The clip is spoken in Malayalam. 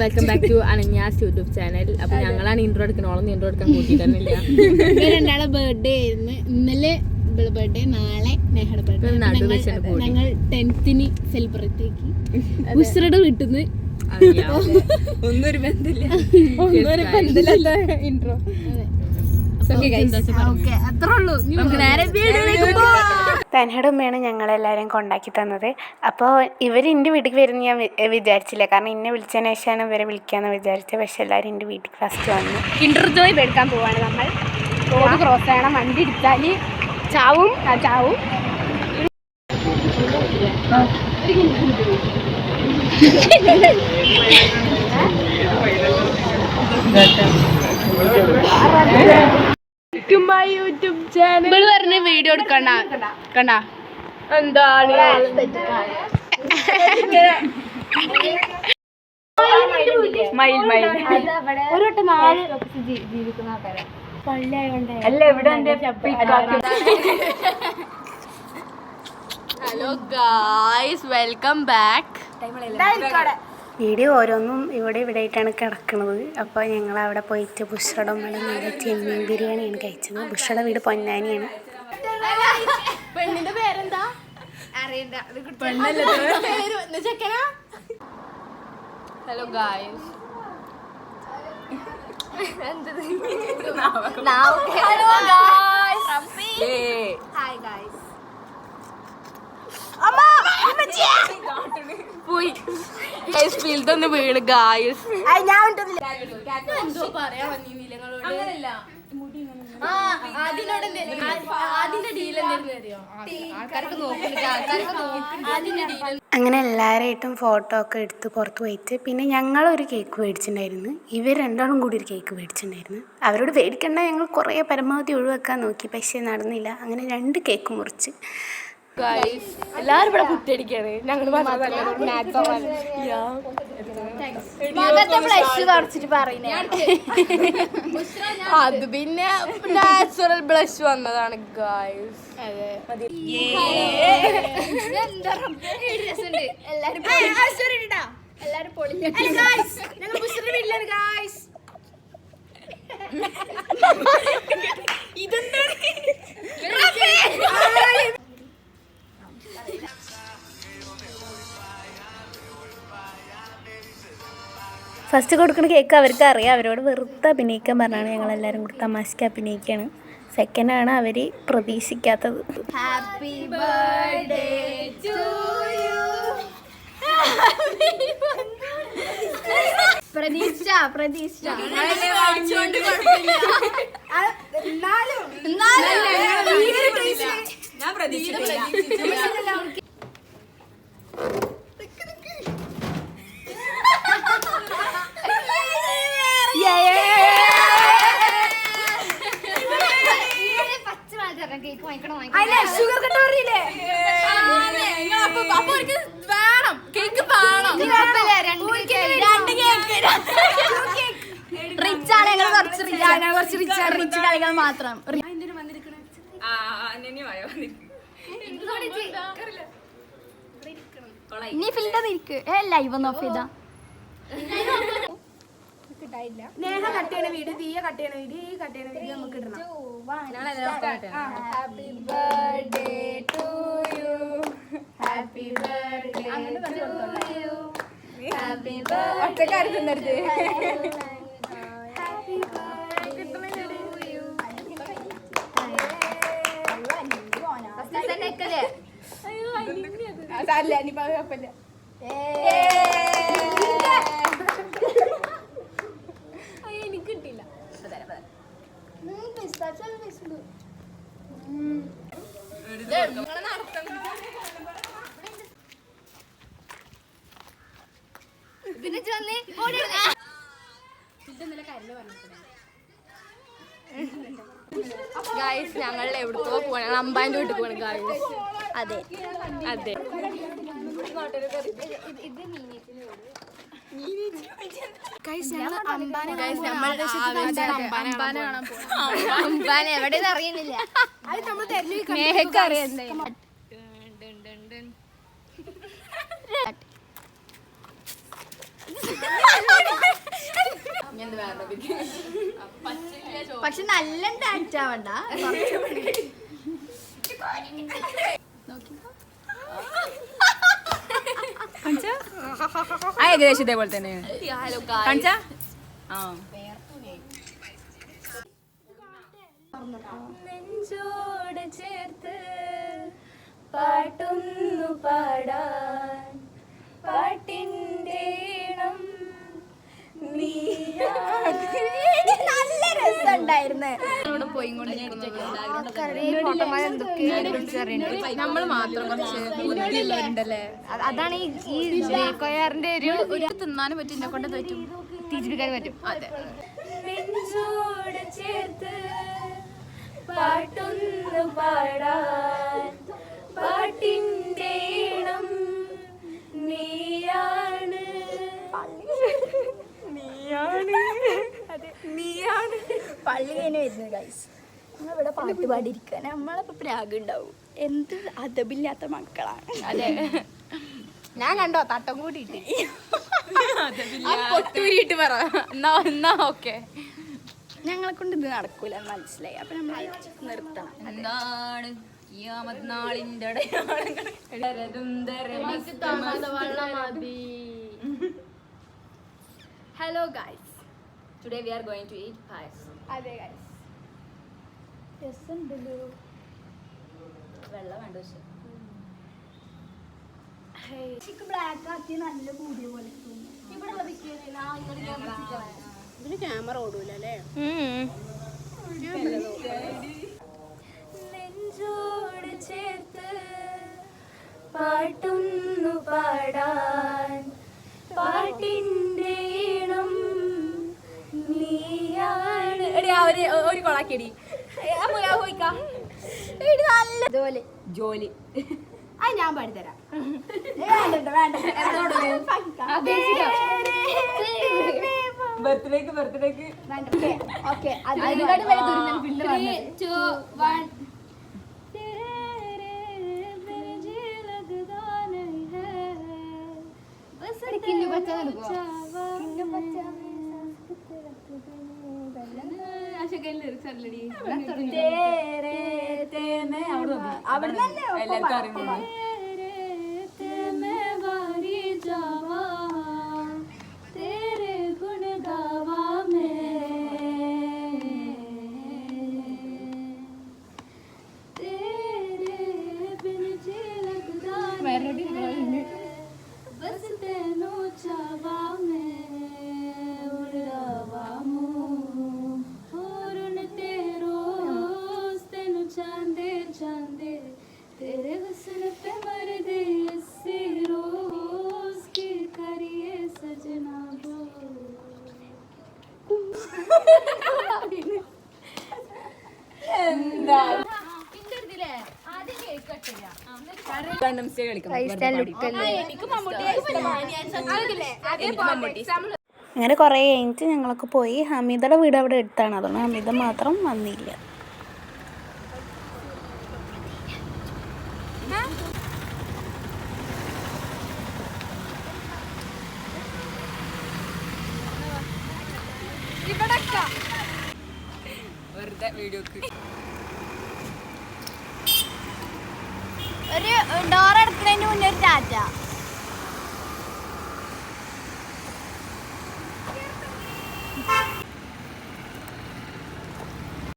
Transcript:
Welcome back to Ananya's YouTube channel. അപ്പൊ ഞങ്ങളാണ് ഇൻട്രോ എടുക്കുന്നത്, ഓളൊന്നും ഇൻട്രോ എടുക്കാൻ കൂട്ടിയിട്ടൊന്നുമില്ല. രണ്ടാളെ ബർത്ത്ഡേ ആയിരുന്നു ഇന്നലെ, ബർത്ത്ഡേ നാളെ നെഹയുടെ ബർത്ത്ഡേ. ഞങ്ങൾ 10th സെലിബ്രേറ്റ് ആക്കി ബുസ്രയുടെ വീട്ടിൽ നിന്ന്. ഒന്നൊരു ബന്ധമില്ല ഇൻട്രോ. തൻഹയുടെ ഉമ്മയാണ് ഞങ്ങളെല്ലാവരും കൊണ്ടാക്കി തന്നത്. അപ്പോൾ ഇവർ എൻ്റെ വീട്ടിൽ വരുന്ന ഞാൻ വിചാരിച്ചില്ല, കാരണം എന്നെ വിളിച്ചതിന് ശേഷമാണ് ഇവരെ വിളിക്കാമെന്ന് വിചാരിച്ചത്. പക്ഷെ എല്ലാവരും എൻ്റെ വീട്ടിൽ ഫസ്റ്റ് വന്നു. കിൻഡർ ജോയ് എടുക്കാൻ പോവാണ് നമ്മൾ. റോഡ് ക്രോസ് ചെയ്യണം, വണ്ടി ഇടിച്ചാൽ ചാവും. യൂട്യൂബ് ചാനൽ പറഞ്ഞ വീഡിയോ എടുക്കണ്ട കണ്ട എന്താണ് ഒരു വട്ടം 4 ജീവിക്കുന്ന ആൾക്കാരെ അല്ല ഇവിടെ. Hello guys, welcome back. Video ഓരോന്നും ഇവിടെ ആയിട്ടാണ് കിടക്കുന്നത്. അപ്പോൾ ഞങ്ങൾ അവിടെ പോയിട്ട് ബുഷയുടെ ഉമ്മയുടെ നല്ല ചെമ്മീൻ ബിരിയാണിയാണ് കഴിച്ചത്. ബുഷയുടെ വീട് പൊന്നാനിയാണ്. പെണ്ണിന്റെ പേരെന്താ അറിയണ്ട. ഹലോ ഗായ്സ്, പോയി ഫീൽഡൊന്ന് വീണ് ഗായ്സ്. എന്തോ പറയാൻ വന്നില്ല നിങ്ങളോട്. അങ്ങനെ എല്ലാവരായിട്ടും ഫോട്ടോ ഒക്കെ എടുത്ത് പുറത്ത് പോയിട്ട് പിന്നെ ഞങ്ങളൊരു കേക്ക് മേടിച്ചിട്ടുണ്ടായിരുന്നു. ഇവർ രണ്ടാളും കൂടി ഒരു കേക്ക് മേടിച്ചിട്ടുണ്ടായിരുന്നു. അവരോട് മേടിക്കണ്ട, ഞങ്ങൾ കുറേ പരമാവധി ഒഴിവാക്കാൻ നോക്കി, പക്ഷേ നടന്നില്ല. അങ്ങനെ 2 കേക്ക് മുറിച്ച്. എല്ലാരും ഇവിടെ കുട്ടിയടിക്കാണ്. ഞങ്ങൾ അത് പിന്നെ നാച്ചുറൽ ബ്ലഷ് വന്നതാണ് ഗായ്സ്. എല്ലാരും പൊളിഞ്ഞ ഫസ്റ്റ് കൊടുക്കുന്ന കേക്ക് അവർക്ക് അറിയാം. അവരോട് വെറുതെ അഭിനയിക്കാൻ പറഞ്ഞാണ് ഞങ്ങളെല്ലാവരും കൂടി തമാശയ്ക്ക് അഭിനയിക്കുകയാണ്. സെക്കൻഡാണ് അവർ പ്രതീക്ഷിക്കാത്തത്. Happy birthday to you. പ്രതീക്ഷ ഞാൻ പ്രതീക്ഷിച്ചില്ല. ഷുഗർ കട്ട് അറിയില്ലേ? വേണം കേക്ക് വേണം. റിച്ച് ആണ് ഞങ്ങൾ, കുറച്ച് റിച്ച് കളികൾ മാത്രം. നീ ഫിൽറ്റർ ഇരിക്ക്. ലൈവ് ഒന്ന് ഓഫ് ചെയ്താ. നേഹ കട്ട് ചെയ്യണ വീഡിയോ, തീയ കട്ട് ചെയ്യണ വീഡിയോ, ഈ കട്ട് ചെയ്യണ വീഡിയോ നമുക്ക് ഇടണം. Happy birthday to you, happy birthday to you, happy birthday. Happy birthday to you. അതല്ല ഇനി കുഴപ്പമില്ല. എനിക്ക് കിട്ടില്ല. ഗായ്സ്, ഞങ്ങൾ എവിടേക്കോ പോവാണ്. അമ്പാൻ്റെ വീട്ടിൽ പോവാണ് ഗായ്സ്. അതെ അതെ. അമ്പാനെ എവിടെയെന്ന് അറിയുന്നില്ല. മേഹക്ക് അറിയണ്ടേ. പക്ഷെ നല്ല ഡാൻസ് ആവണ്ട. ഏകദേശം ഇതേപോലെ തന്നെ കാണിച്ചാ നെഞ്ചോട് ചേർത്ത് പാട്ടൊന്നു പാടാൻ പാട്ടിൻ്റെ ഇണം നല്ല രസമുണ്ടായിരുന്നു. നമ്മൾ മാത്രം കുറച്ച് അതാണ് ഈ ജയക്കോയാറിന്റെ ഒരു തിന്നാനും പറ്റും, എന്നെ കൊണ്ട് പറ്റും, തിരിപ്പിക്കാൻ പറ്റും. അതെ. നെഞ്ചോട് ചേർത്ത് പാട്ടൊന്നു പാടാൻ പാട്ടിൻ്റെ ഇണം നീയാണ് പള്ളി കഴിഞ്ഞ് വരുന്നത് ഗൈസ്. നമ്മളിവിടെ പാട്ട് പാടിയിരിക്കാൻ നമ്മളിപ്പോ പ്രാഗുണ്ടാവും. എന്ത് അതബില്ലാത്ത മക്കളാണ്. അതെ, ഞാൻ കണ്ടോ തട്ടം കൂട്ടിയിട്ട് പൊട്ടൂരിട്ട് പറ എന്നാ ഓക്കെ. ഞങ്ങളെ കൊണ്ട് ഇത് നടക്കൂല മനസ്സിലായി. അപ്പൊ നമ്മൾ നിർത്തണം. എന്താണ് നാളിന്റെ hello guys, Today we are going to eat payasam. അതെ ഗൈസ്, രസമുണ്ടല്ലോ. വെള്ളം വേണ്ട പക്ഷേ ബ്ലാക്ക് ആക്കി നല്ല കൂടിയ പോലെ ഇതിന് ക്യാമറ ഓടൂല അല്ലേ? നെഞ്ചോട് ചേർത്ത് പാട്ടൊന്നു പാടാൻ പാട്ടിൻ്റെ ഇണം നീയാണ്. ഒരു കൊളാക്കിയടി ഇതുപോലെ ജോലി അത് ഞാൻ പാടിത്തരാം. വേണ്ട ബർത്ത്ഡേക്ക് ഓക്കെ. അതിനെക്കാട്ടും വലിയ ദുരന്തം പിന്നെ 3, 2, 1. കിന്നു പച്ച അങ്ങനെ കുറേ കഴിഞ്ഞിട്ട് ഞങ്ങളൊക്കെ പോയി. ഹമീദയുടെ വീട് അവിടെ അടുത്താണ്, അതുകൊണ്ട് ഹമീദ മാത്രം വന്നില്ല. ഒരു ഡോർ എടുക്കുന്നതിന് മുന്നേ ഒരു ടാറ്റ.